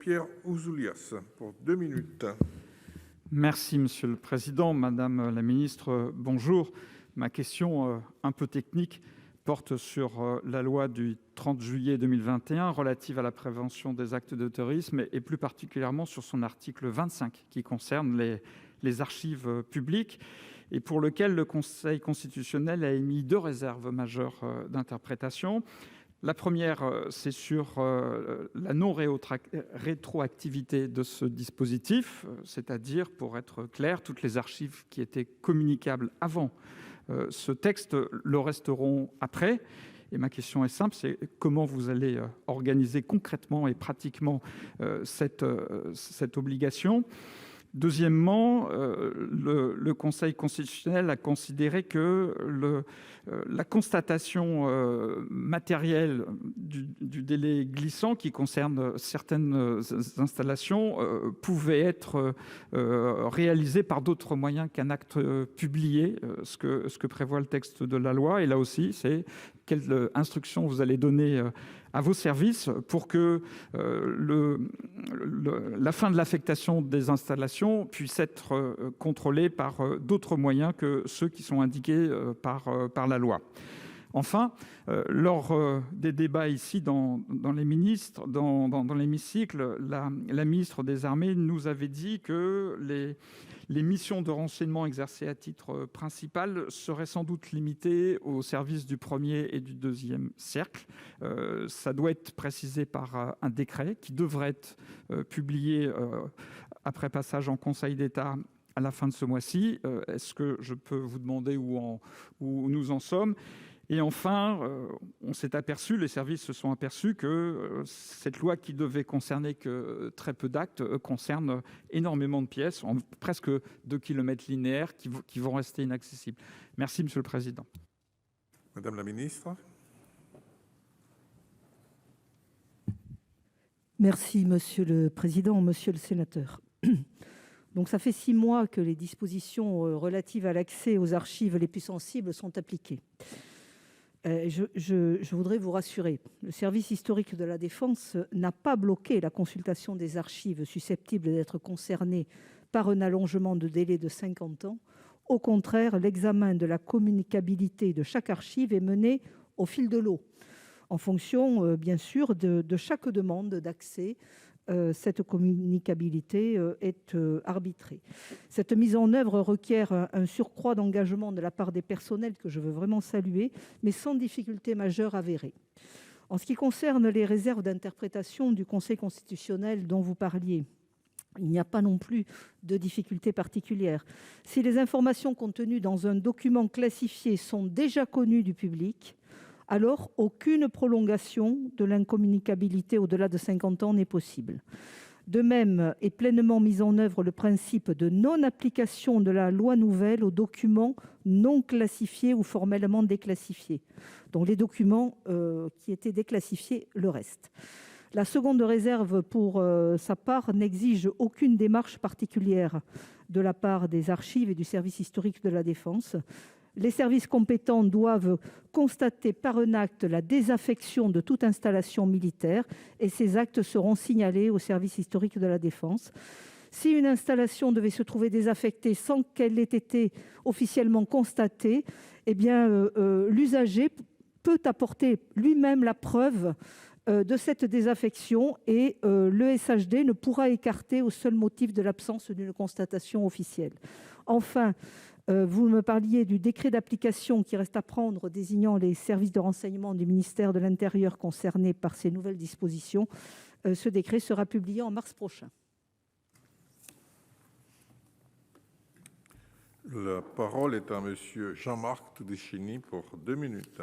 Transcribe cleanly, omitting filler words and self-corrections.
Pierre Ouzoulias, pour 2 minutes. Merci, Monsieur le Président. Madame la Ministre, bonjour. Ma question, un peu technique, porte sur la loi du 30 juillet 2021 relative à la prévention des actes de terrorisme et plus particulièrement sur son article 25 qui concerne les archives publiques et pour lequel le Conseil constitutionnel a émis 2 réserves majeures d'interprétation. La première, c'est sur la non-rétroactivité de ce dispositif, c'est-à-dire, pour être clair, toutes les archives qui étaient communicables avant ce texte le resteront après. Et ma question est simple, c'est comment vous allez organiser concrètement et pratiquement cette obligation ? Deuxièmement, le Conseil constitutionnel a considéré que la constatation matérielle du délai glissant qui concerne certaines installations pouvait être réalisée par d'autres moyens qu'un acte publié, ce que prévoit le texte de la loi. Et là aussi, c'est quelle instruction vous allez donner à vos services pour que la fin de l'affectation des installations puisse être contrôlée par d'autres moyens que ceux qui sont indiqués par la loi. Enfin, lors des débats ici dans l'hémicycle, la ministre des Armées nous avait dit que les missions de renseignement exercées à titre principal seraient sans doute limitées aux services du premier et du deuxième cercle. Ça doit être précisé par un décret qui devrait être publié après passage en Conseil d'État à la fin de ce mois-ci. Est-ce que je peux vous demander où nous en sommes ? Et enfin, on s'est aperçu, les services se sont aperçus que cette loi qui devait concerner que très peu d'actes concerne énormément de pièces, en presque 2 kilomètres linéaires qui vont rester inaccessibles. Merci, Monsieur le Président. Madame la Ministre. Merci, Monsieur le Président, Monsieur le Sénateur. Donc, ça fait 6 mois que les dispositions relatives à l'accès aux archives les plus sensibles sont appliquées. Je voudrais vous rassurer, le service historique de la Défense n'a pas bloqué la consultation des archives susceptibles d'être concernées par un allongement de délai de 50 ans. Au contraire, l'examen de la communicabilité de chaque archive est mené au fil de l'eau, en fonction, bien sûr, de chaque demande d'accès. Cette communicabilité est arbitrée. Cette mise en œuvre requiert un surcroît d'engagement de la part des personnels que je veux vraiment saluer, mais sans difficulté majeure avérée. En ce qui concerne les réserves d'interprétation du Conseil constitutionnel dont vous parliez, il n'y a pas non plus de difficultés particulières. Si les informations contenues dans un document classifié sont déjà connues du public, alors aucune prolongation de l'incommunicabilité au-delà de 50 ans n'est possible. De même est pleinement mis en œuvre le principe de non-application de la loi nouvelle aux documents non classifiés ou formellement déclassifiés. Donc les documents qui étaient déclassifiés le restent. La seconde réserve, pour sa part, n'exige aucune démarche particulière de la part des archives et du service historique de la Défense. Les services compétents doivent constater par un acte la désaffection de toute installation militaire et ces actes seront signalés au service historique de la Défense. Si une installation devait se trouver désaffectée sans qu'elle ait été officiellement constatée, eh bien, l'usager peut apporter lui-même la preuve de cette désaffection et le SHD ne pourra écarter au seul motif de l'absence d'une constatation officielle. Enfin, vous me parliez du décret d'application qui reste à prendre désignant les services de renseignement du ministère de l'Intérieur concernés par ces nouvelles dispositions. Ce décret sera publié en mars prochain. La parole est à Monsieur Jean-Marc Todeschini pour 2 minutes.